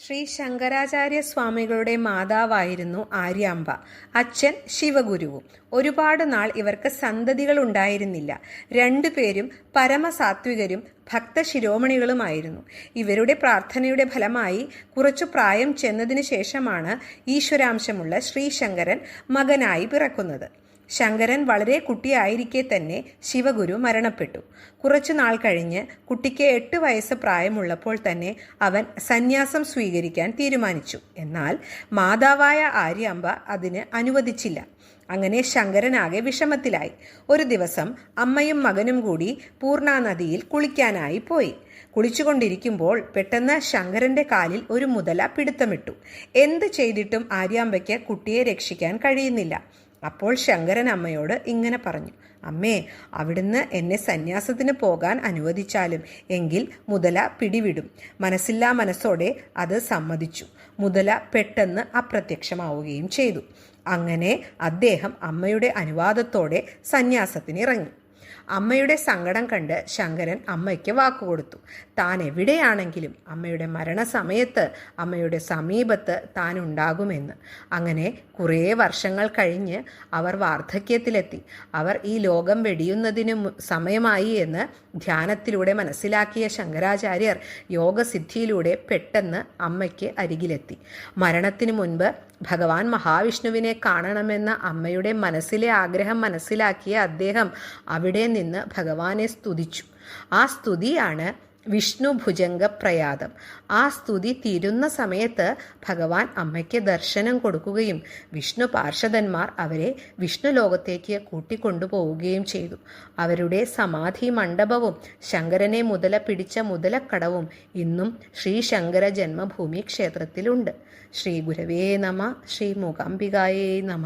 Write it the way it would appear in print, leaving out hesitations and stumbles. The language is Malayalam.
ശ്രീ ശങ്കരാചാര്യ സ്വാമികളുടെ മാതാവായിരുന്നു ആര്യാമ്പ. അച്ഛൻ ശിവഗുരുവും. ഒരുപാട് നാൾ ഇവർക്ക് സന്തതികൾ ഉണ്ടായിരുന്നില്ല. രണ്ടുപേരും പരമസാത്വികരും ഭക്തശിരോമണികളുമായിരുന്നു. ഇവരുടെ പ്രാർത്ഥനയുടെ ഫലമായി കുറച്ചു പ്രായം ചെന്നതിന് ശേഷമാണ് ഈശ്വരാംശമുള്ള ശ്രീശങ്കരൻ മകനായി പിറക്കുന്നത്. ശങ്കരൻ വളരെ കുട്ടിയായിരിക്കെ തന്നെ ശിവഗുരു മരണപ്പെട്ടു. കുറച്ചു നാൾ കഴിഞ്ഞ് കുട്ടിക്ക് 8 വയസ്സ് പ്രായമുള്ളപ്പോൾ തന്നെ അവൻ സന്യാസം സ്വീകരിക്കാൻ തീരുമാനിച്ചു. എന്നാൽ മാതാവായ ആര്യാമ്പ അതിന് അനുവദിച്ചില്ല. അങ്ങനെ ശങ്കരനാകെ വിഷമത്തിലായി. ഒരു ദിവസം അമ്മയും മകനും കൂടി പൂർണാനദിയിൽ കുളിക്കാനായി പോയി. കുളിച്ചുകൊണ്ടിരിക്കുമ്പോൾ പെട്ടെന്ന് ശങ്കരന്റെ കാലിൽ ഒരു മുതല പിടുത്തമിട്ടു. എന്ത് ചെയ്തിട്ടും ആര്യാമ്പയ്ക്ക് കുട്ടിയെ രക്ഷിക്കാൻ കഴിയുന്നില്ല. അപ്പോൾ ശങ്കരൻ അമ്മയോട് ഇങ്ങനെ പറഞ്ഞു: അമ്മേ, അവിടുന്ന് എന്നെ സന്യാസത്തിന് പോകാൻ അനുവദിച്ചാലും എങ്കിൽ മുതല പിടിവിടും. മനസ്സില്ലാ മനസ്സോടെ അത് സമ്മതിച്ചു. മുതല പെട്ടെന്ന് അപ്രത്യക്ഷമാവുകയും ചെയ്തു. അങ്ങനെ അദ്ദേഹം അമ്മയുടെ അനുവാദത്തോടെ സന്യാസത്തിനിറങ്ങി. അമ്മയുടെ സങ്കടം കണ്ട് ശങ്കരൻ അമ്മയ്ക്ക് വാക്കുകൊടുത്തു. താൻ എവിടെയാണെങ്കിലും അമ്മയുടെ മരണസമയത്ത് അമ്മയുടെ സമീപത്ത് താൻ ഉണ്ടാകുമെന്ന്. അങ്ങനെ കുറേ വർഷങ്ങൾ കഴിഞ്ഞ് അവർ വാർദ്ധക്യത്തിലെത്തി. അവർ ഈ ലോകം വെടിയുന്നതിന് സമയമായി എന്ന് ധ്യാനത്തിലൂടെ മനസ്സിലാക്കിയ ശങ്കരാചാര്യർ യോഗസിദ്ധിയിലൂടെ പെട്ടെന്ന് അമ്മയ്ക്ക് അരികിലെത്തി. മരണത്തിനു മുൻപ് ഭഗവാൻ മഹാവിഷ്ണുവിനെ കാണണമെന്ന അമ്മയുടെ മനസ്സിലെ ആഗ്രഹം മനസ്സിലാക്കിയ അദ്ദേഹം അവിടെ നിന്ന് ഭഗവാനെ സ്തുതിച്ചു. ആ സ്തുതിയാണ് വിഷ്ണു ഭുജംഗ പ്രയാതം. ആ സ്തുതി തീരുന്ന സമയത്ത് ഭഗവാൻ അമ്മയ്ക്ക് ദർശനം കൊടുക്കുകയും വിഷ്ണു പാർഷദന്മാർ അവരെ വിഷ്ണു ലോകത്തേക്ക് കൂട്ടിക്കൊണ്ടുപോവുകയും ചെയ്തു. അവരുടെ സമാധി മണ്ഡപവും ശങ്കരനെ മുതല പിടിച്ച മുതലക്കടവും ഇന്നും ശ്രീ ശങ്കര ജന്മഭൂമി ക്ഷേത്രത്തിലുണ്ട്. ശ്രീ ഗുരവേ നമ. ശ്രീ മൂകാംബികായേ നമ.